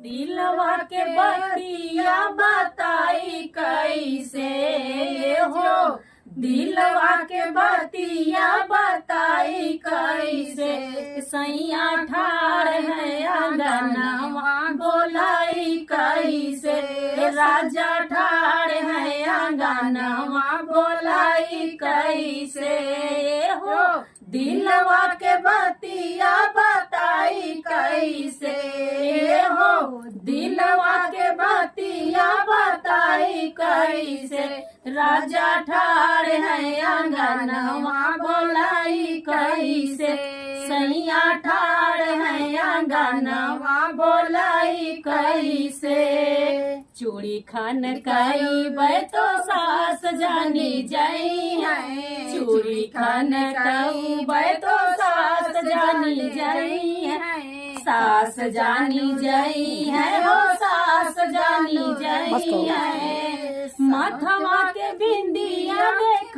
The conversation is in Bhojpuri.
दिलवा के बतिया बताई कैसे हो, दिलवा के बतिया बताई कैसे। सैया ठाड़ है आंगनवा बोलाई कैसे, राजा ठाड़ है आंगनवा बोलाई कैसे हो, दिलवा के बतिया बताई कैसे हो, दिलवा के बतिया बताई कैसे। राजा ठाड़ है आंगनवा बोलाई कैसे, सैया ठाड़ है आंगनवा बोलाई कैसे। चूड़ी खान कई बै तो सास जानी जाई है, चूड़ी खान कई बै तो सास जानी जाई है, सास जानी जाई है हो, सास जानी जाई है। माथवा के बिंदिया देख